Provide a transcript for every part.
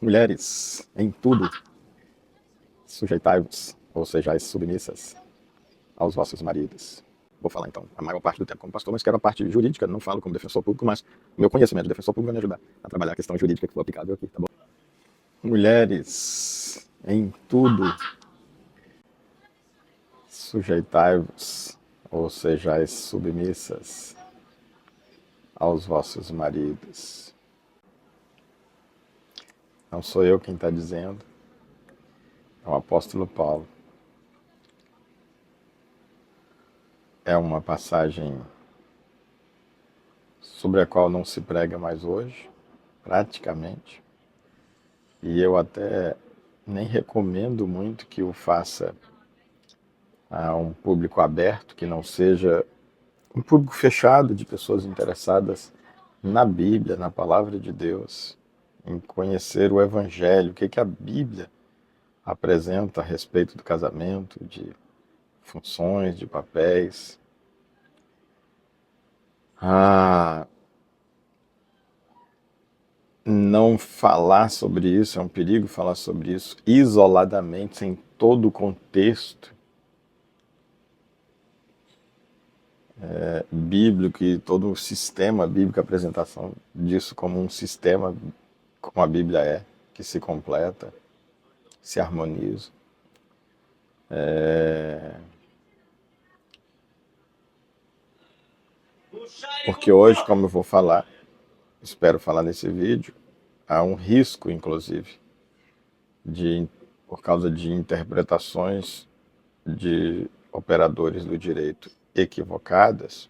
Mulheres, em tudo, sujeitai-vos, ou sejais submissas aos vossos maridos. Vou falar então a maior parte do tempo como pastor, mas quero a parte jurídica, não falo como defensor público, mas o meu conhecimento de defensor público vai me ajudar a trabalhar a questão jurídica que for aplicável aqui, tá bom? Mulheres, em tudo, sujeitai-vos, ou sejais submissas aos vossos maridos. Não sou eu quem está dizendo, é o apóstolo Paulo. É uma passagem sobre a qual não se prega mais hoje, praticamente, e eu até nem recomendo muito que o faça a um público aberto, que não seja um público fechado de pessoas interessadas na Bíblia, na palavra de Deus, em conhecer o Evangelho, o que que a Bíblia apresenta a respeito do casamento, de funções, de papéis. Ah, não falar sobre isso, é um perigo falar sobre isso isoladamente, sem todo o contexto bíblico e todo o sistema bíblico, a apresentação disso como um sistema, como a Bíblia é, que se completa, se harmoniza. Porque hoje, como eu vou falar, espero falar nesse vídeo, há um risco, inclusive, de, por causa de interpretações de operadores do direito equivocadas,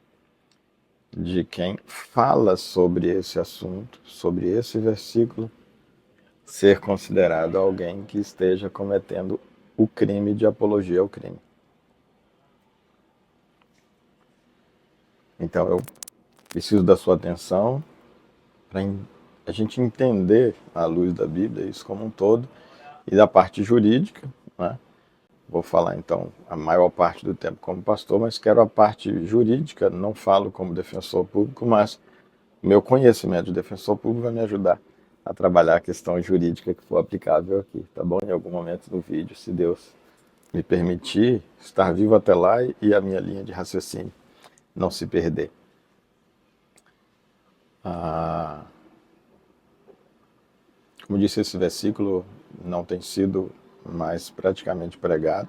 de quem fala sobre esse assunto, sobre esse versículo, ser considerado alguém que esteja cometendo o crime de apologia ao crime. Então eu preciso da sua atenção para a gente entender, à luz da Bíblia, isso como um todo, e da parte jurídica, né? Vou falar então a maior parte do tempo como pastor, mas quero a parte jurídica, não falo como defensor público, mas meu conhecimento de defensor público vai me ajudar a trabalhar a questão jurídica que for aplicável aqui, tá bom? Em algum momento do vídeo, se Deus me permitir estar vivo até lá e a minha linha de raciocínio não se perder. Ah, como disse, esse versículo não tem sido mais praticamente pregado,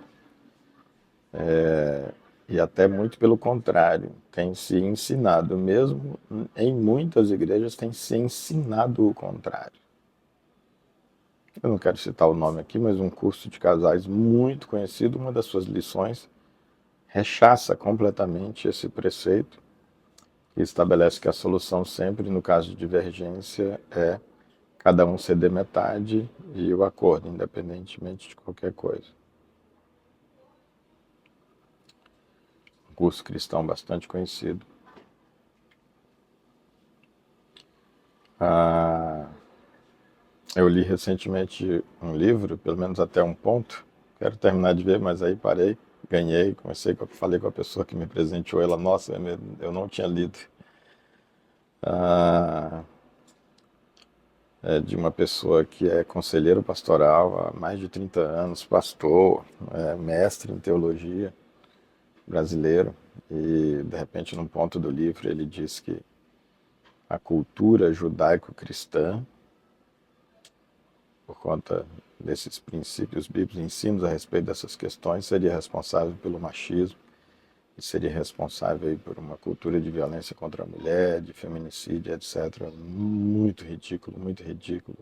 e até muito pelo contrário, tem se ensinado, mesmo em muitas igrejas tem se ensinado o contrário. Eu não quero citar o nome aqui, mas um curso de casais muito conhecido, uma das suas lições rechaça completamente esse preceito que estabelece que a solução sempre, no caso de divergência, é cada um ceder metade e o acordo, independentemente de qualquer coisa. Um curso cristão bastante conhecido. Ah, eu li recentemente um livro, pelo menos até um ponto. Quero terminar de ver, mas aí parei, ganhei, falei com a pessoa que me presenteou, ela, nossa, eu não tinha lido. Ah, é de uma pessoa que é conselheiro pastoral há mais de 30 anos, pastor, mestre em teologia, brasileiro, e de repente num ponto do livro ele diz que a cultura judaico-cristã, por conta desses princípios bíblicos, ensinos a respeito dessas questões, seria responsável pelo machismo e seria responsável aí por uma cultura de violência contra a mulher, de feminicídio, etc. Muito ridículo, muito ridículo.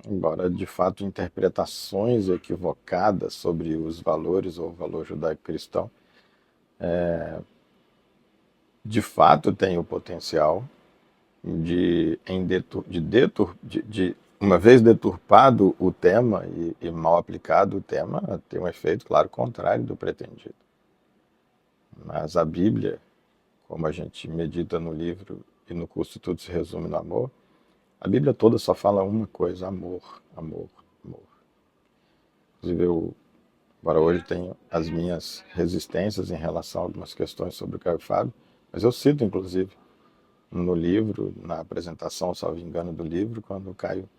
Embora de fato interpretações equivocadas sobre os valores ou o valor judaico-cristão de fato tem o potencial uma vez deturpado o tema e mal aplicado o tema, ter um efeito, claro, contrário do pretendido. Mas a Bíblia, como a gente medita no livro e no curso Tudo se resume no amor, a Bíblia toda só fala uma coisa: amor, amor, amor. Inclusive, agora hoje tenho as minhas resistências em relação a algumas questões sobre o Caio Fábio, mas eu cito, inclusive, no livro, na apresentação, salvo engano, do livro, quando o Caio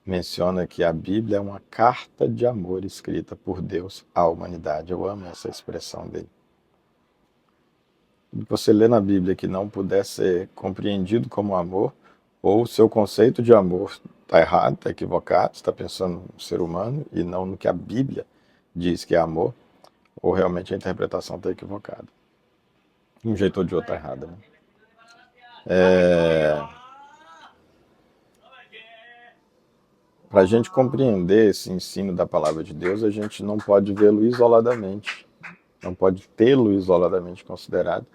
menciona que a Bíblia é uma carta de amor escrita por Deus à humanidade. Eu amo essa expressão dele. Você lê na Bíblia que não puder ser compreendido como amor, ou o seu conceito de amor está errado, está equivocado, está pensando no ser humano e não no que a Bíblia diz que é amor, ou realmente a interpretação está equivocada. De um jeito ou de outro está errada, né? Para a gente compreender esse ensino da palavra de Deus, a gente não pode vê-lo isoladamente, não pode tê-lo isoladamente considerado.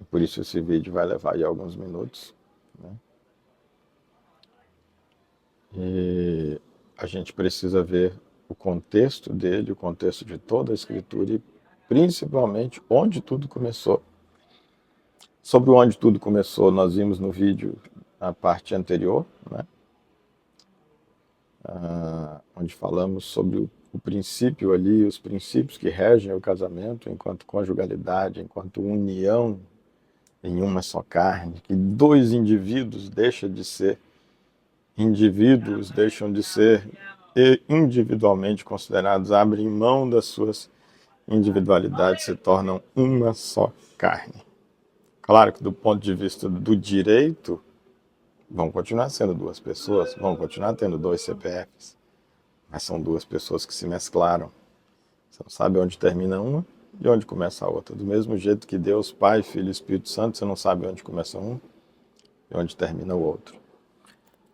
E por isso esse vídeo vai levar aí alguns minutos, né? E a gente precisa ver o contexto dele, o contexto de toda a Escritura e principalmente onde tudo começou. Sobre onde tudo começou, nós vimos no vídeo a parte anterior, né? Onde falamos sobre o princípio ali, os princípios que regem o casamento enquanto conjugalidade, enquanto união em uma só carne, que dois indivíduos deixam de ser indivíduos, deixam de ser individualmente considerados, abrem mão das suas individualidades, se tornam uma só carne. Claro que do ponto de vista do direito, vão continuar sendo duas pessoas, vão continuar tendo dois CPFs, mas são duas pessoas que se mesclaram. Você não sabe onde termina uma e onde começa a outra. Do mesmo jeito que Deus, Pai, Filho e Espírito Santo, você não sabe onde começa um e onde termina o outro.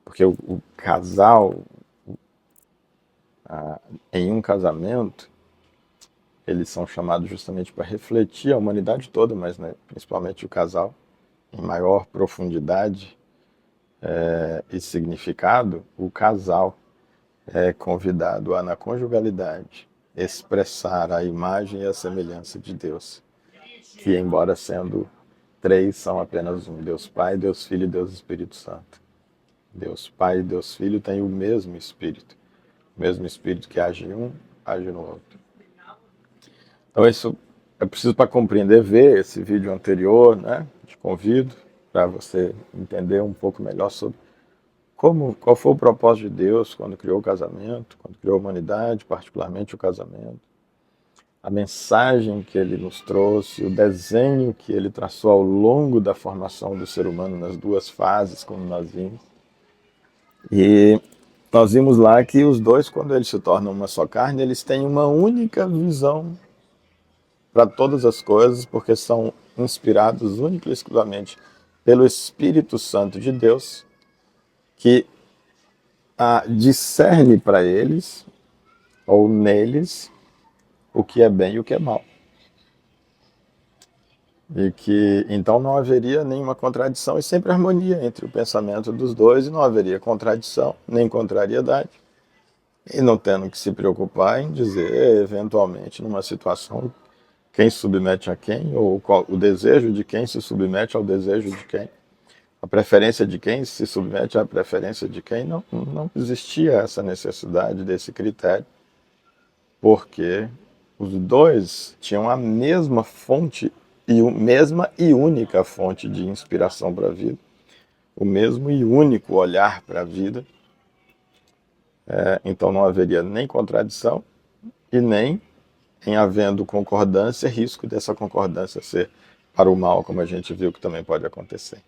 Porque o casal, em um casamento, eles são chamados justamente para refletir a humanidade toda, mas né, principalmente o casal, em maior profundidade e significado, o casal é convidado a, na conjugalidade, expressar a imagem e a semelhança de Deus, que embora sendo três, são apenas um: Deus Pai, Deus Filho e Deus Espírito Santo. Deus Pai e Deus Filho têm o mesmo Espírito que age em um, age no outro. Então isso é preciso para compreender, ver esse vídeo anterior, né? Te convido para você entender um pouco melhor sobre qual foi o propósito de Deus quando criou o casamento, quando criou a humanidade, particularmente o casamento, a mensagem que ele nos trouxe, o desenho que ele traçou ao longo da formação do ser humano nas duas fases, como nós vimos. E nós vimos lá que os dois, quando eles se tornam uma só carne, eles têm uma única visão para todas as coisas, porque são inspirados única e exclusivamente pelo Espírito Santo de Deus, que discerne para eles, ou neles, o que é bem e o que é mal. E que então não haveria nenhuma contradição e sempre harmonia entre o pensamento dos dois, e não haveria contradição nem contrariedade. E não tendo que se preocupar em dizer, eventualmente, numa situação, quem submete a quem, ou o desejo de quem se submete ao desejo de quem, a preferência de quem se submete à preferência de quem. Não existia essa necessidade desse critério, porque os dois tinham a mesma fonte, mesma e única fonte de inspiração para a vida, o mesmo e único olhar para a vida. Então não haveria nem contradição e nem, em havendo concordância, risco dessa concordância ser para o mal, como a gente viu que também pode acontecer.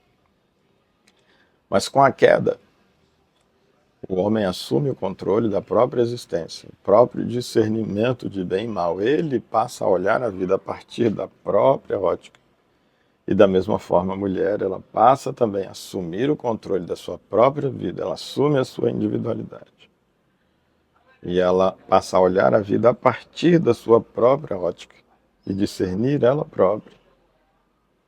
Mas com a queda, o homem assume o controle da própria existência, o próprio discernimento de bem e mal. Ele passa a olhar a vida a partir da própria ótica. E da mesma forma, a mulher, ela passa também a assumir o controle da sua própria vida, ela assume a sua individualidade. E ela passa a olhar a vida a partir da sua própria ótica e discernir ela própria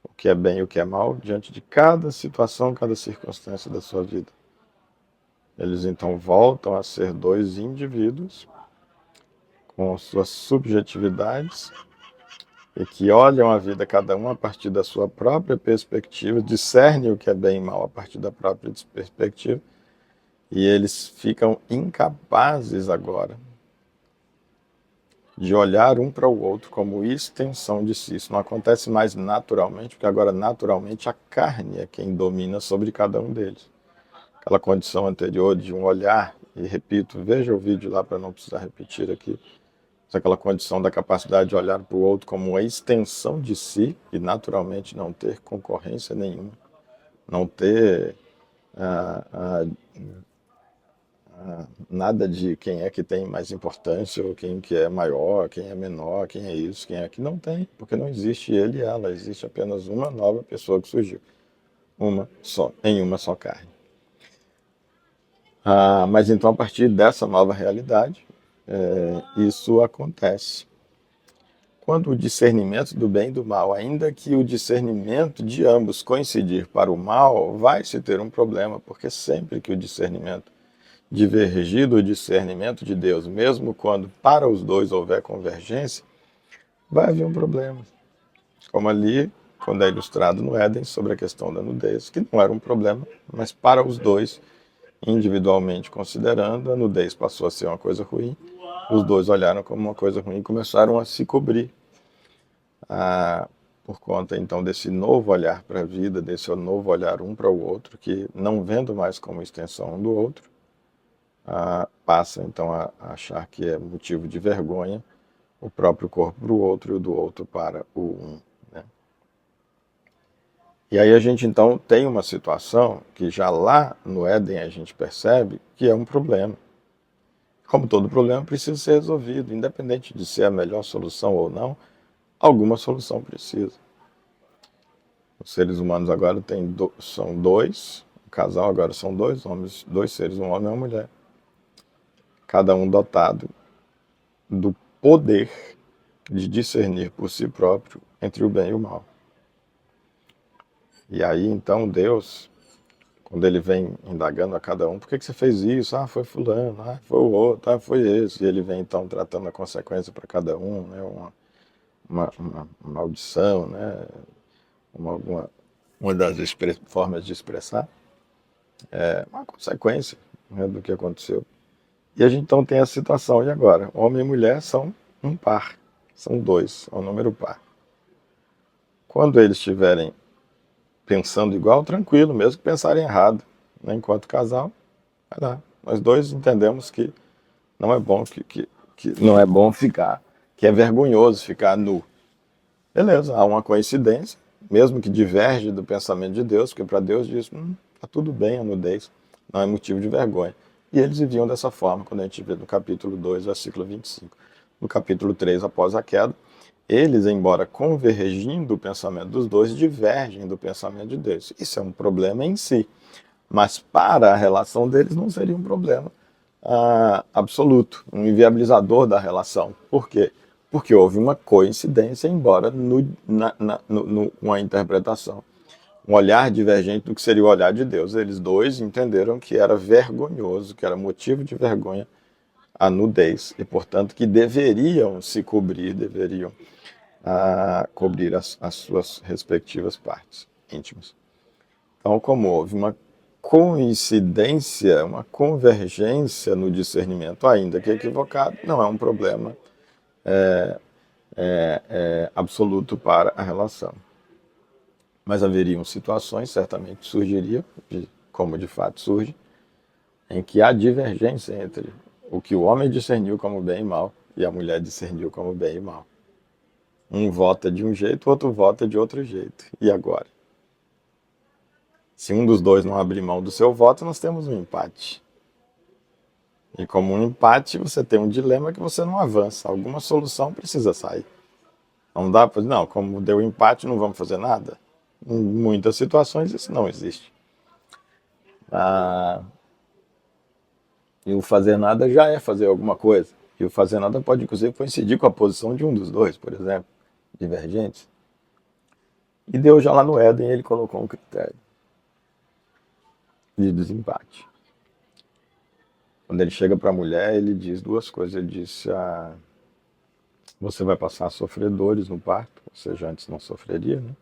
o que é bem e o que é mal diante de cada situação, cada circunstância da sua vida. Eles então voltam a ser dois indivíduos com suas subjetividades e que olham a vida cada um a partir da sua própria perspectiva, discernem o que é bem e mal a partir da própria perspectiva, e eles ficam incapazes agora de olhar um para o outro como extensão de si. Isso não acontece mais naturalmente, porque agora naturalmente a carne é quem domina sobre cada um deles. Aquela condição anterior de um olhar, e repito, veja o vídeo lá para não precisar repetir aqui, mas aquela condição da capacidade de olhar para o outro como uma extensão de si e naturalmente não ter concorrência nenhuma, não ter ah, ah, nada de quem é que tem mais importância, ou quem que é maior, quem é menor, quem é isso, quem é que não tem, porque não existe ele e ela, existe apenas uma nova pessoa que surgiu, uma só, em uma só carne. Mas então, a partir dessa nova realidade, isso acontece. Quando o discernimento do bem e do mal, ainda que o discernimento de ambos coincidir para o mal, vai se ter um problema, porque sempre que o discernimento divergir do discernimento de Deus, mesmo quando para os dois houver convergência, vai haver um problema. Como ali, quando é ilustrado no Éden, sobre a questão da nudez, que não era um problema, mas para os dois, individualmente considerando, a nudez passou a ser uma coisa ruim, os dois olharam como uma coisa ruim e começaram a se cobrir. Por conta então desse novo olhar para a vida, desse novo olhar um para o outro, que não vendo mais como extensão um do outro, passa então a achar que é motivo de vergonha o próprio corpo para o outro e o do outro para o um. Né? E aí a gente então tem uma situação que já lá no Éden a gente percebe que é um problema. Como todo problema precisa ser resolvido, independente de ser a melhor solução ou não, alguma solução precisa. Os seres humanos agora são dois, o casal agora são dois homens, dois seres, um homem e uma mulher. Cada um dotado do poder de discernir por si próprio entre o bem e o mal. E aí então Deus, quando ele vem indagando a cada um, por que você fez isso? Foi fulano, foi o outro, foi esse. E ele vem então tratando a consequência para cada um, né? Uma maldição, né? Uma das formas de expressar, uma consequência, né, do que aconteceu. E a gente então tem essa situação. E agora? Homem e mulher são um par, são dois, é um número par. Quando eles estiverem pensando igual, tranquilo, mesmo que pensarem errado, né? Enquanto casal, vai lá. Nós dois entendemos que não é bom que não é bom ficar, que é vergonhoso ficar nu. Beleza, há uma coincidência, mesmo que diverge do pensamento de Deus, porque para Deus diz, tá tudo bem a nudez, não é motivo de vergonha. E eles viviam dessa forma, quando a gente vê no capítulo 2, versículo 25. No capítulo 3, após a queda, eles, embora convergindo o pensamento dos dois, divergem do pensamento de Deus. Isso é um problema em si, mas para a relação deles não seria um problema absoluto, um inviabilizador da relação. Por quê? Porque houve uma coincidência, embora uma interpretação, um olhar divergente do que seria o olhar de Deus. Eles dois entenderam que era vergonhoso, que era motivo de vergonha a nudez, e portanto que deveriam se cobrir, deveriam cobrir as suas respectivas partes íntimas. Então, como houve uma coincidência, uma convergência no discernimento, ainda que equivocado, não é um problema absoluto para a relação. Mas haveriam situações, certamente surgiriam, como de fato surge, em que há divergência entre o que o homem discerniu como bem e mal e a mulher discerniu como bem e mal. Um vota de um jeito, o outro vota de outro jeito. E agora? Se um dos dois não abrir mão do seu voto, nós temos um empate. E como um empate, você tem um dilema que você não avança. Alguma solução precisa sair. Não dá para dizer, não, como deu empate, não vamos fazer nada. Em muitas situações isso não existe. E o fazer nada já é fazer alguma coisa. E o fazer nada pode, inclusive, coincidir com a posição de um dos dois, por exemplo, divergentes. E Deus já lá no Éden, ele colocou um critério de desempate. Quando ele chega para a mulher, ele diz duas coisas. Ele disse, você vai passar a sofrer dores no parto, ou seja, antes não sofreria, né?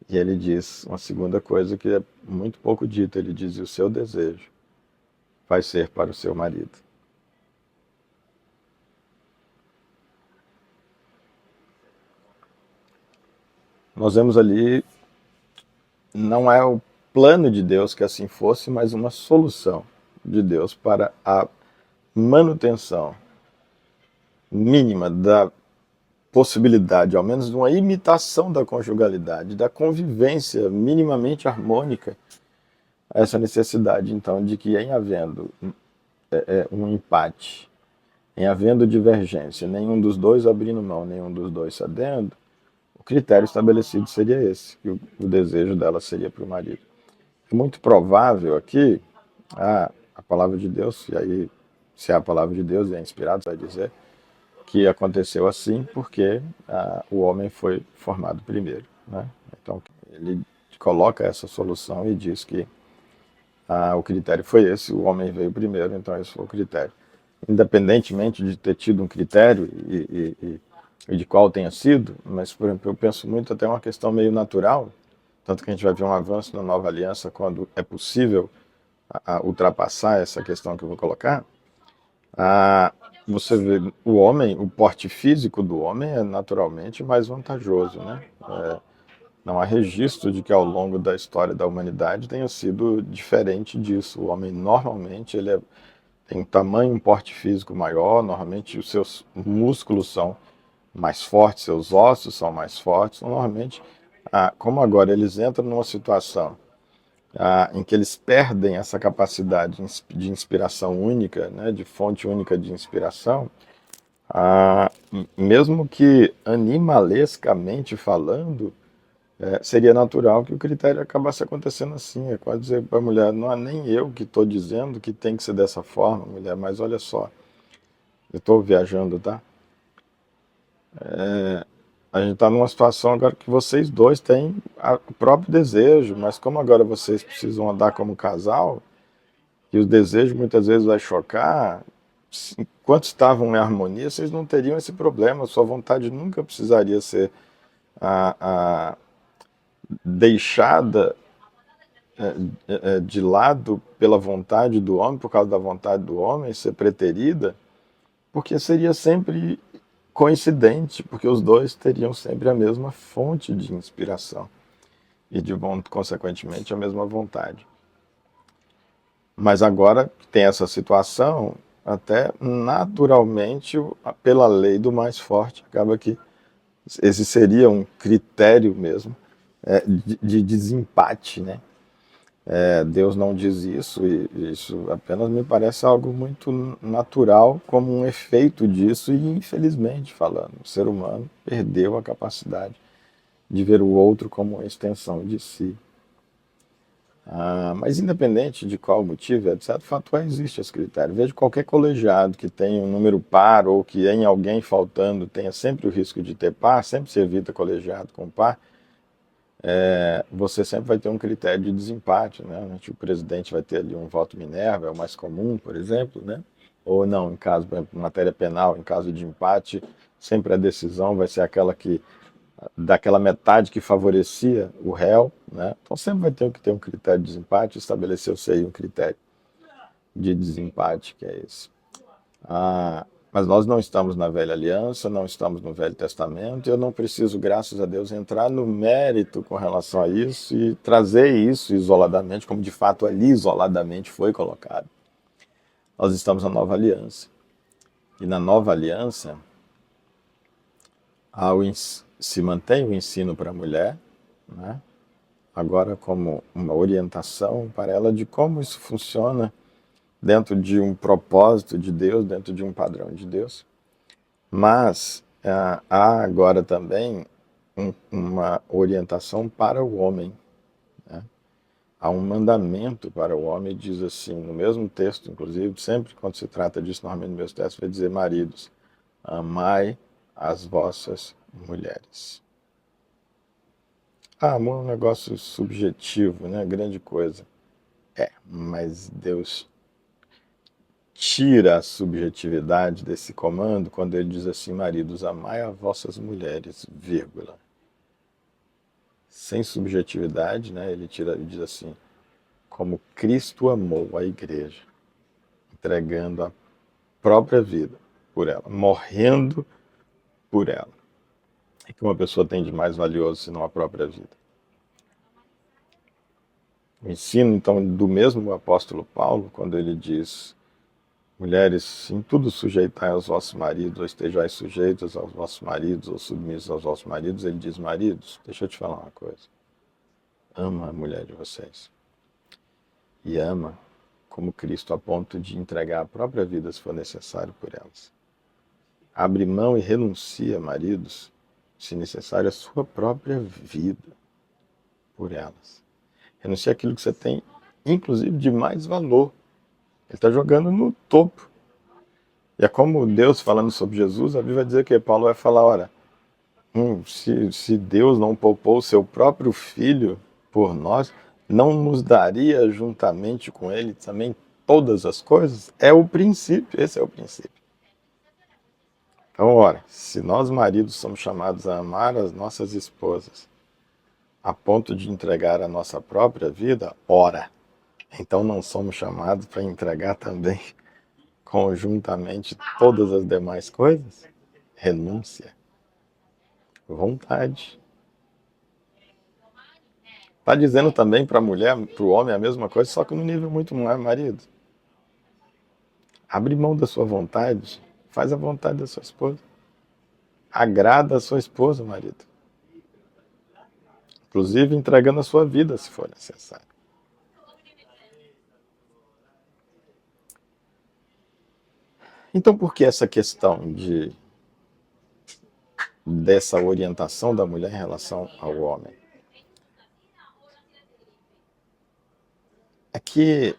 E ele diz uma segunda coisa que é muito pouco dita. Ele diz, o seu desejo vai ser para o seu marido. nós vemos ali, não é o plano de Deus que assim fosse, mas uma solução de Deus para a manutenção mínima da possibilidade, ao menos de uma imitação da conjugalidade, da convivência minimamente harmônica, essa necessidade, então, de que em havendo um empate, em havendo divergência, nenhum dos dois abrindo mão, nenhum dos dois cedendo, o critério estabelecido seria esse, que o desejo dela seria para o marido. É muito provável aqui, a palavra de Deus, e aí, se é a palavra de Deus e é inspirado, vai dizer que aconteceu assim porque o homem foi formado primeiro, né? Então, ele coloca essa solução e diz que o critério foi esse, o homem veio primeiro, então esse foi o critério. Independentemente de ter tido um critério e de qual tenha sido, mas, por exemplo, eu penso muito até uma questão meio natural, tanto que a gente vai ver um avanço na nova aliança quando é possível ultrapassar essa questão que eu vou colocar. Você vê o homem, o porte físico do homem é naturalmente mais vantajoso, né? Não há registro de que ao longo da história da humanidade tenha sido diferente disso. O homem normalmente tem um tamanho, um porte físico maior, normalmente os seus músculos são mais fortes, seus ossos são mais fortes. Normalmente, como agora eles entram numa situação em que eles perdem essa capacidade de inspiração única, né, de fonte única de inspiração, mesmo que animalescamente falando, seria natural que o critério acabasse acontecendo assim. É quase dizer para a mulher, não é nem eu que estou dizendo que tem que ser dessa forma, mulher, mas olha só, eu estou viajando, tá? A gente está numa situação agora que vocês dois têm o próprio desejo, mas como agora vocês precisam andar como casal, e os desejos muitas vezes vai chocar, enquanto estavam em harmonia, vocês não teriam esse problema, sua vontade nunca precisaria ser a, a, deixada de lado pela vontade do homem, por causa da vontade do homem, ser preterida, porque seria sempre coincidente, porque os dois teriam sempre a mesma fonte de inspiração e, consequentemente, a mesma vontade. Mas agora que tem essa situação, até naturalmente, pela lei do mais forte, acaba que esse seria um critério mesmo de desempate, né? Deus não diz isso, e isso apenas me parece algo muito natural como um efeito disso, e infelizmente falando, o ser humano perdeu a capacidade de ver o outro como uma extensão de si. Mas independente de qual motivo, etc., fato é, existe esse critério. Veja qualquer colegiado que tenha um número par ou que em alguém faltando tenha sempre o risco de ter par, sempre se evita colegiado com par, você sempre vai ter um critério de desempate, né? O presidente vai ter ali um voto Minerva, é o mais comum, por exemplo, né? Ou não, em caso, por exemplo, matéria penal, em caso de empate, sempre a decisão vai ser aquela que daquela metade que favorecia o réu, né? Então sempre vai ter que ter um critério de desempate, estabeleceu-se aí um critério de desempate, que é esse. Mas nós não estamos na velha aliança, não estamos no Velho Testamento, e eu não preciso, graças a Deus, entrar no mérito com relação a isso e trazer isso isoladamente, como de fato ali isoladamente foi colocado. Nós estamos na nova aliança. E na nova aliança, se mantém o ensino para a mulher, né? Agora como uma orientação para ela de como isso funciona dentro de um propósito de Deus, dentro de um padrão de Deus. Mas há agora também uma orientação para o homem, né? Há um mandamento para o homem, diz assim, no mesmo texto, inclusive, sempre quando se trata disso, normalmente no mesmo texto, vai dizer, maridos, amai as vossas mulheres. Amor é um negócio subjetivo, né? Grande coisa. Mas Deus tira a subjetividade desse comando quando ele diz assim, maridos, amai as vossas mulheres, vírgula. Sem subjetividade, né? Ele diz assim, como Cristo amou a igreja, entregando a própria vida por ela, morrendo por ela. é que uma pessoa tem de mais valioso senão a própria vida? O ensino, então, do mesmo apóstolo Paulo, quando ele diz: mulheres, em tudo sujeitai aos vossos maridos, ou estejais sujeitos aos vossos maridos, ou submissos aos vossos maridos, ele diz: maridos, deixa eu te falar uma coisa. Ama a mulher de vocês. E ama como Cristo, a ponto de entregar a própria vida se for necessário por elas. Abre mão e renuncia, maridos, se necessário, a sua própria vida por elas. Renuncia aquilo que você tem, inclusive, de mais valor. Ele está jogando no topo. E é como Deus falando sobre Jesus, a Bíblia vai dizer que Paulo vai falar: olha, se Deus não poupou o seu próprio filho por nós, não nos daria juntamente com ele também todas as coisas? É o princípio, esse é o princípio. Então, ora, se nós maridos somos chamados a amar as nossas esposas a ponto de entregar a nossa própria vida, ora, então não somos chamados para entregar também conjuntamente todas as demais coisas? Renúncia, vontade. Está dizendo também para a mulher, para o homem a mesma coisa, só que no nível muito maior, marido. Abre mão da sua vontade, faz a vontade da sua esposa. Agrada a sua esposa, marido. Inclusive entregando a sua vida, se for necessário. Então, por que essa questão dessa orientação da mulher em relação ao homem? É que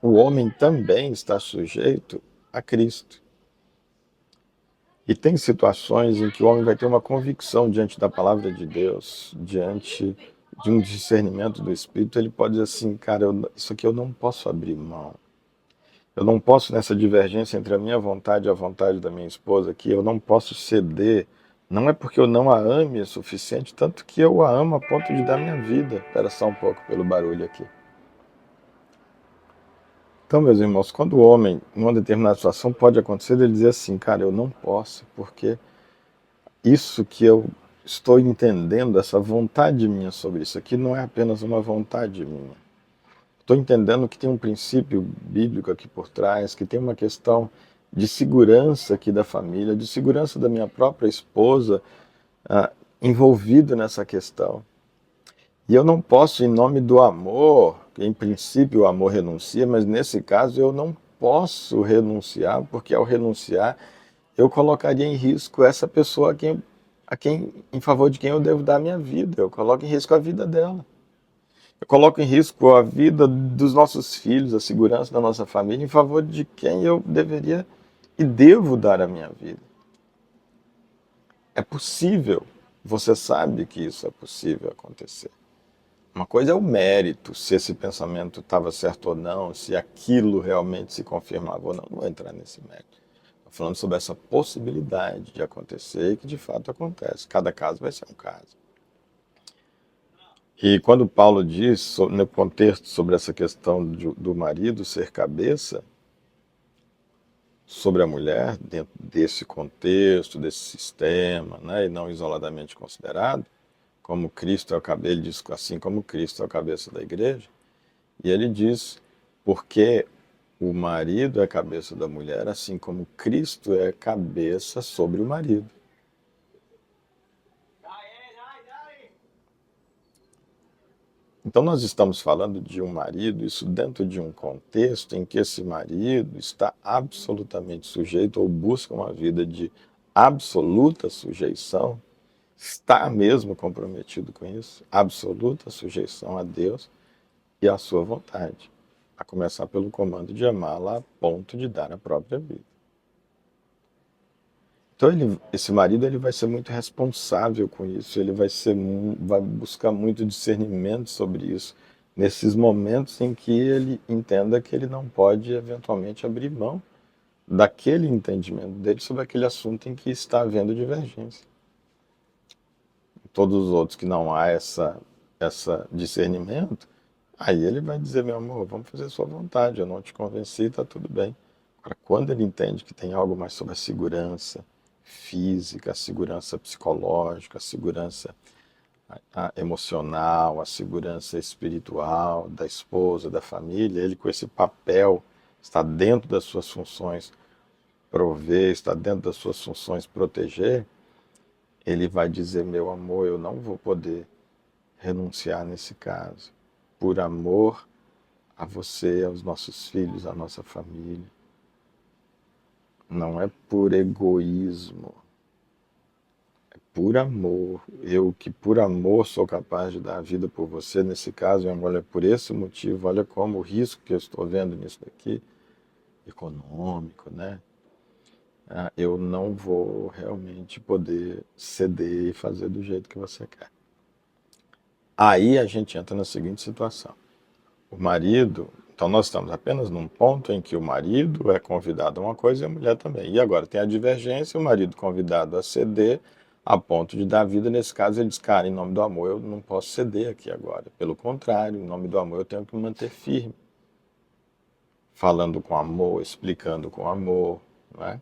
o homem também está sujeito a Cristo. E tem situações em que o homem vai ter uma convicção diante da palavra de Deus, diante de um discernimento do Espírito. Ele pode dizer assim: cara, isso aqui eu não posso abrir mão. Eu não posso, nessa divergência entre a minha vontade e a vontade da minha esposa aqui, eu não posso ceder. Não é porque eu não a ame o suficiente, tanto que eu a amo a ponto de dar minha vida. Espera só um pouco pelo barulho aqui. Então, meus irmãos, quando o homem, em uma determinada situação, pode acontecer ele dizer assim: cara, eu não posso, porque isso que eu estou entendendo, essa vontade minha sobre isso aqui, não é apenas uma vontade minha. Estou entendendo que tem um princípio bíblico aqui por trás, que tem uma questão de segurança aqui da família, de segurança da minha própria esposa, envolvido nessa questão. E eu não posso, em nome do amor, em princípio o amor renuncia, mas nesse caso eu não posso renunciar, porque ao renunciar eu colocaria em risco essa pessoa em favor de quem eu devo dar a minha vida. Eu coloco em risco a vida dela. Eu coloco em risco a vida dos nossos filhos, a segurança da nossa família, em favor de quem eu deveria e devo dar a minha vida. É possível. Você sabe que isso é possível acontecer. Uma coisa é o mérito, se esse pensamento estava certo ou não, se aquilo realmente se confirmava ou não. Não vou entrar nesse mérito. Estou falando sobre essa possibilidade de acontecer e que de fato acontece. Cada caso vai ser um caso. E quando Paulo diz, no contexto sobre essa questão do marido ser cabeça sobre a mulher, dentro desse contexto, desse sistema, né, e não isoladamente considerado, como Cristo é o cabeça, ele diz assim, como Cristo é o cabeça da igreja, e ele diz, porque o marido é a cabeça da mulher, assim como Cristo é cabeça sobre o marido. Então nós estamos falando de um marido, isso dentro de um contexto em que esse marido está absolutamente sujeito ou busca uma vida de absoluta sujeição, está mesmo comprometido com isso, absoluta sujeição a Deus e à sua vontade, a começar pelo comando de amá-la a ponto de dar a própria vida. Então esse marido ele vai ser muito responsável com isso, ele vai buscar muito discernimento sobre isso, nesses momentos em que ele entenda que ele não pode eventualmente abrir mão daquele entendimento dele sobre aquele assunto em que está havendo divergência. Todos os outros que não há essa discernimento, aí ele vai dizer: meu amor, vamos fazer a sua vontade, eu não te convenci, está tudo bem. Agora, quando ele entende que tem algo mais sobre a segurança física, a segurança psicológica, a segurança emocional, a segurança espiritual da esposa, da família, ele com esse papel está dentro das suas funções prover, está dentro das suas funções proteger, ele vai dizer, meu amor, eu não vou poder renunciar nesse caso, por amor a você, aos nossos filhos, à nossa família. Não é por egoísmo, é por amor. Eu que por amor sou capaz de dar a vida por você, nesse caso, olha, por esse motivo, olha como o risco que eu estou vendo nisso daqui, econômico, né? Eu não vou realmente poder ceder e fazer do jeito que você quer. Aí a gente entra na seguinte situação. O marido, então nós estamos apenas num ponto em que o marido é convidado a uma coisa e a mulher também. E agora tem a divergência, o marido convidado a ceder a ponto de dar vida. Nesse caso ele diz, cara, em nome do amor eu não posso ceder aqui agora. Pelo contrário, em nome do amor eu tenho que me manter firme. Falando com amor, explicando com amor, não é?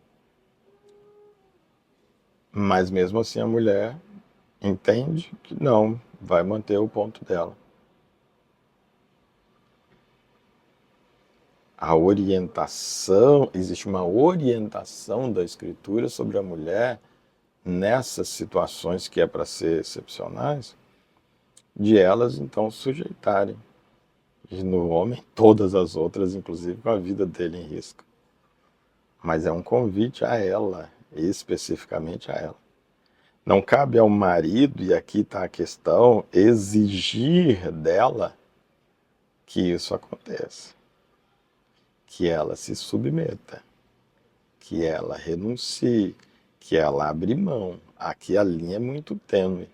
Mas mesmo assim a mulher entende que não, vai manter o ponto dela. A orientação, existe uma orientação da Escritura sobre a mulher nessas situações que é para ser excepcionais, de elas então sujeitarem. E no homem, todas as outras, inclusive com a vida dele em risco. Mas é um convite a ela, especificamente a ela. Não cabe ao marido, e aqui está a questão, exigir dela que isso aconteça, que ela se submeta, que ela renuncie, que ela abra mão. Aqui a linha é muito tênue.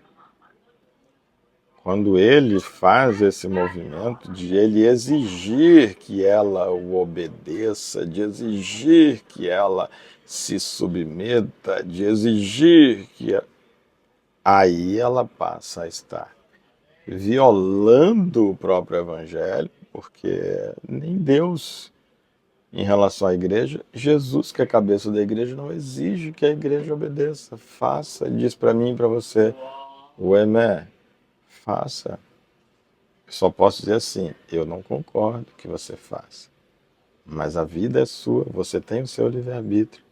Quando ele faz esse movimento de ele exigir que ela o obedeça, de exigir que ela se submeta, de exigir que aí ela passa a estar violando o próprio evangelho, porque nem Deus, em relação à igreja, Jesus, que é a cabeça da igreja, não exige que a igreja obedeça. Faça, diz para mim e para você, o Emé, faça. Eu só posso dizer assim, eu não concordo que você faça. Mas a vida é sua, você tem o seu livre-arbítrio.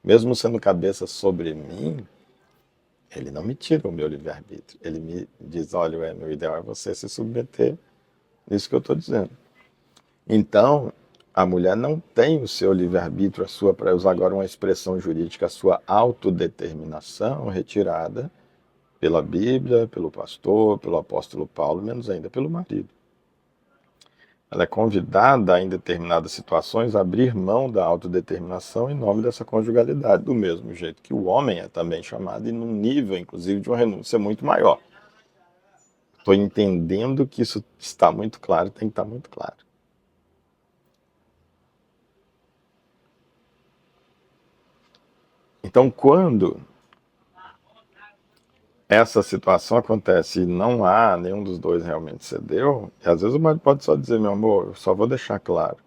Mesmo sendo cabeça sobre mim, ele não me tira o meu livre-arbítrio. Ele me diz, olha, o ideal é você se submeter nisso que eu estou dizendo. Então, a mulher não tem o seu livre-arbítrio, a sua, para usar agora uma expressão jurídica, a sua autodeterminação retirada pela Bíblia, pelo pastor, pelo apóstolo Paulo, menos ainda pelo marido. Ela é convidada, em determinadas situações, a abrir mão da autodeterminação em nome dessa conjugalidade, do mesmo jeito que o homem é também chamado, e num nível, inclusive, de uma renúncia muito maior. Estou entendendo que isso está muito claro, tem que estar muito claro. Então, quando essa situação acontece e não há, nenhum dos dois realmente cedeu, e às vezes o marido pode só dizer, meu amor, eu só vou deixar claro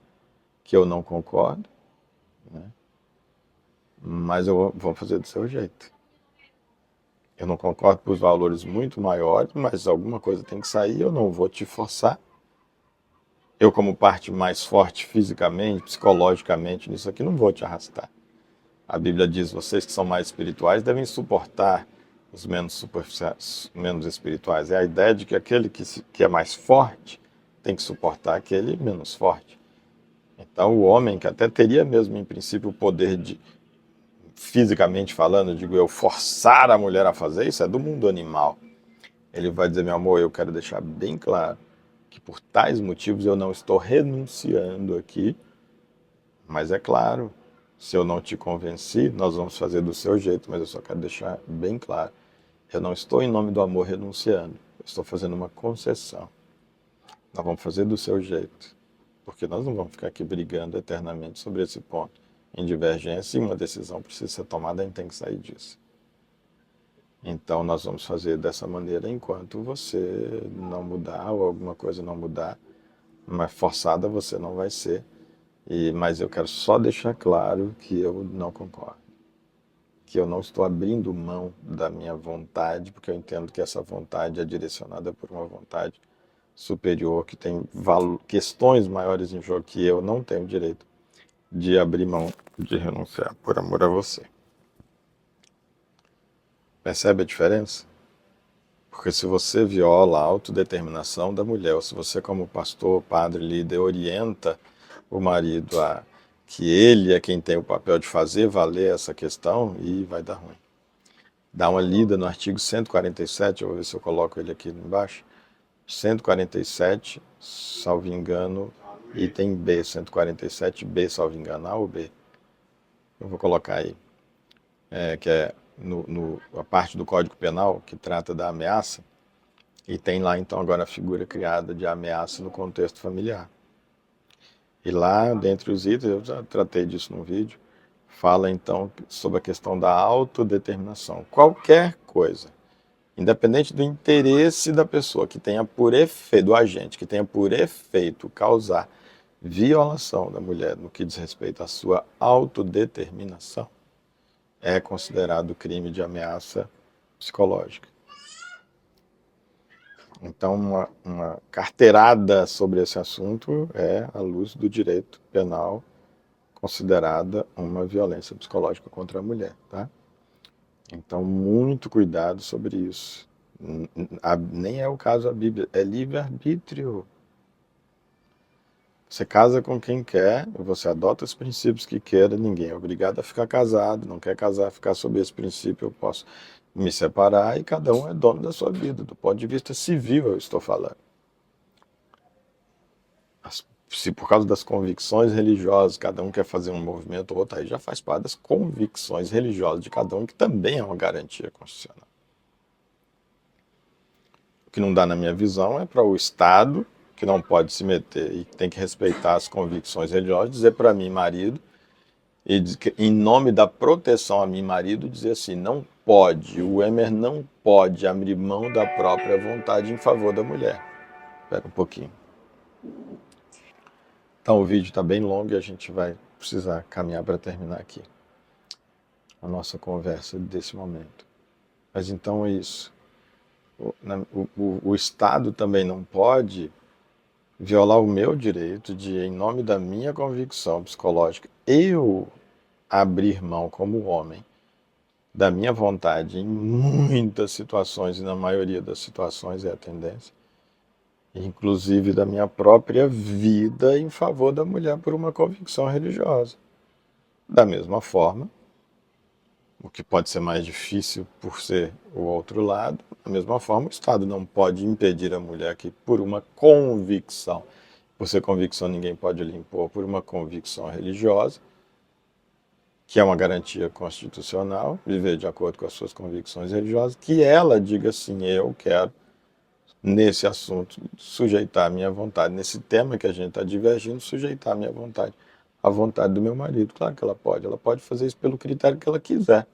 que eu não concordo, né? Mas eu vou fazer do seu jeito. Eu não concordo por valores muito maiores, mas alguma coisa tem que sair, eu não vou te forçar. Eu, como parte mais forte fisicamente, psicologicamente, nisso aqui, não vou te arrastar. A Bíblia diz, vocês que são mais espirituais devem suportar os menos superficiais, menos espirituais. É a ideia de que aquele que é mais forte tem que suportar aquele menos forte. Então o homem, que até teria mesmo em princípio o poder de, fisicamente falando, digo eu, forçar a mulher a fazer isso, é do mundo animal. Ele vai dizer, meu amor, eu quero deixar bem claro que por tais motivos eu não estou renunciando aqui, mas é claro, se eu não te convenci, nós vamos fazer do seu jeito, mas eu só quero deixar bem claro. Eu não estou, em nome do amor, renunciando. Eu estou fazendo uma concessão. Nós vamos fazer do seu jeito. Porque nós não vamos ficar aqui brigando eternamente sobre esse ponto. Em divergência, e uma decisão precisa ser tomada, a gente tem que sair disso. Então, nós vamos fazer dessa maneira enquanto você não mudar ou alguma coisa não mudar. Mas forçada você não vai ser. Mas eu quero só deixar claro que eu não concordo. que eu não estou abrindo mão da minha vontade, porque eu entendo que essa vontade é direcionada por uma vontade superior, que tem questões maiores em jogo que eu não tenho direito de abrir mão, de renunciar por amor a você. Percebe a diferença? Porque se você viola a autodeterminação da mulher, ou se você como pastor, padre, líder, orienta o marido a que ele é quem tem o papel de fazer valer essa questão, e vai dar ruim. Dá uma lida no artigo 147, eu vou ver se eu coloco ele aqui embaixo. 147, salvo engano, item B, 147B, salvo engano, A ou B. Eu vou colocar aí, que é a parte do Código Penal que trata da ameaça, e tem lá então agora a figura criada de ameaça no contexto familiar. E lá, dentre os itens, eu já tratei disso no vídeo, fala então sobre a questão da autodeterminação. Qualquer coisa, independente do interesse da pessoa, que tenha por efeito, do agente, que tenha por efeito causar violação da mulher no que diz respeito à sua autodeterminação, é considerado crime de ameaça psicológica. Então, uma carteirada sobre esse assunto é, à luz do direito penal, considerada uma violência psicológica contra a mulher, tá? Então, muito cuidado sobre isso. Nem é o caso da Bíblia, é livre-arbítrio. Você casa com quem quer, você adota os princípios que queira, ninguém é obrigado a ficar casado, não quer casar, ficar sob esse princípio, eu posso me separar, e cada um é dono da sua vida, do ponto de vista civil eu estou falando. Se por causa das convicções religiosas, cada um quer fazer um movimento ou outro, aí já faz parte das convicções religiosas de cada um, que também é uma garantia constitucional. O que não dá, na minha visão, é para o Estado, que não pode se meter e tem que respeitar as convicções religiosas, dizer para mim, marido, e em nome da proteção a mim, marido, dizer assim, não pode, o Emer não pode abrir mão da própria vontade em favor da mulher. Espera um pouquinho. Então o vídeo está bem longo e a gente vai precisar caminhar para terminar aqui a nossa conversa desse momento. Mas então é isso. O Estado também não pode violar o meu direito de, em nome da minha convicção psicológica, eu abrir mão como homem da minha vontade em muitas situações, e na maioria das situações é a tendência, inclusive da minha própria vida em favor da mulher por uma convicção religiosa. Da mesma forma, o que pode ser mais difícil por ser o outro lado, da mesma forma, o Estado não pode impedir a mulher que, por uma convicção, por ser convicção ninguém pode lhe impor, por uma convicção religiosa, que é uma garantia constitucional, viver de acordo com as suas convicções religiosas, que ela diga assim, eu quero, nesse assunto, sujeitar a minha vontade, nesse tema que a gente está divergindo, sujeitar a minha vontade à vontade do meu marido. Claro que ela pode fazer isso pelo critério que ela quiser,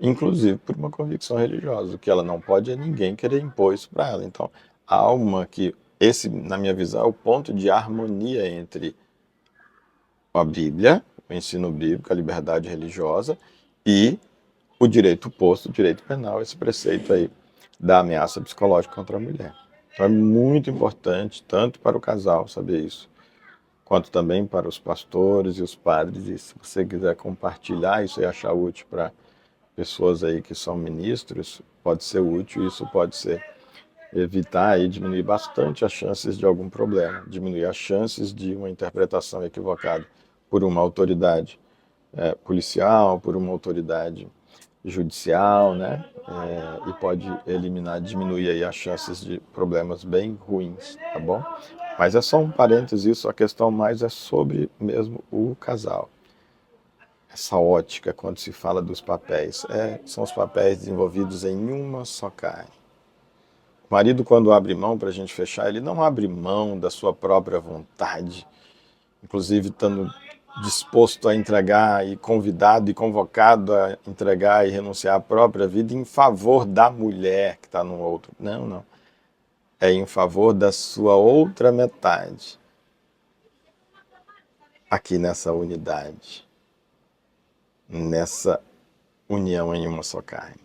inclusive por uma convicção religiosa. O que ela não pode é ninguém querer impor isso para ela. Então, há esse, na minha visão, é o ponto de harmonia entre a Bíblia, o ensino bíblico, a liberdade religiosa, e o direito oposto, o direito penal, esse preceito aí da ameaça psicológica contra a mulher. Então é muito importante, tanto para o casal saber isso, quanto também para os pastores e os padres. E se você quiser compartilhar isso e achar útil para pessoas aí que são ministros, pode ser útil, isso pode ser evitar e diminuir bastante as chances de algum problema, diminuir as chances de uma interpretação equivocada por uma autoridade policial, por uma autoridade judicial, né? E pode diminuir aí as chances de problemas bem ruins, tá bom? Mas é só um parênteses, isso, a questão mais é sobre mesmo o casal. Essa ótica, quando se fala dos papéis, são os papéis desenvolvidos em uma só carne. O marido, quando abre mão, para a gente fechar, ele não abre mão da sua própria vontade, inclusive estando disposto a entregar e convidado e convocado a entregar e renunciar à própria vida em favor da mulher que está no outro. Não, não. É em favor da sua outra metade, aqui nessa unidade, nessa união em uma só carne.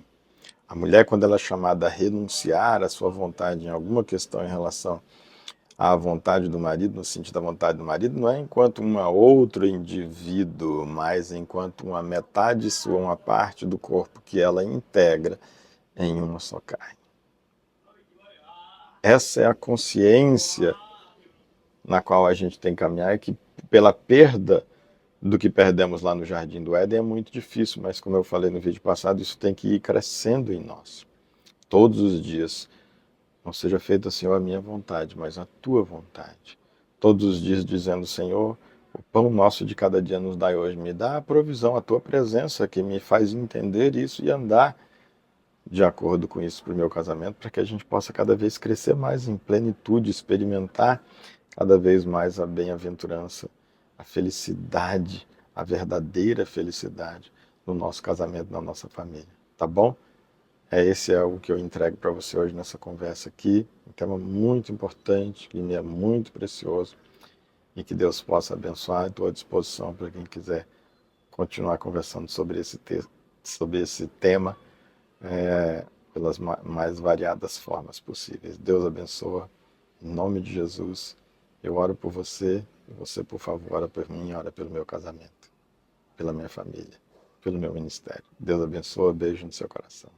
A mulher, quando ela é chamada a renunciar à sua vontade em alguma questão em relação à vontade do marido, no sentido da vontade do marido, não é enquanto uma outro indivíduo, mas enquanto uma metade sua, uma parte do corpo que ela integra em uma só carne. Essa é a consciência na qual a gente tem que caminhar, e que pela perda do que perdemos lá no Jardim do Éden é muito difícil, mas como eu falei no vídeo passado, isso tem que ir crescendo em nós, todos os dias. Não seja feita, Senhor, a minha vontade, mas a tua vontade. Todos os dias dizendo, Senhor, o pão nosso de cada dia nos dai hoje. Me dá a provisão, a tua presença que me faz entender isso e andar de acordo com isso para o meu casamento, para que a gente possa cada vez crescer mais em plenitude, experimentar cada vez mais a bem-aventurança, a felicidade, a verdadeira felicidade no nosso casamento, na nossa família. Tá bom? Esse é o que eu entrego para você hoje nessa conversa aqui. Um tema muito importante, que me é muito precioso, e que Deus possa abençoar. Estou à disposição para quem quiser continuar conversando sobre esse tema, pelas mais variadas formas possíveis. Deus abençoa. Em nome de Jesus, eu oro por você, e você, por favor, ora por mim, ora pelo meu casamento, pela minha família, pelo meu ministério. Deus abençoe, beijo no seu coração.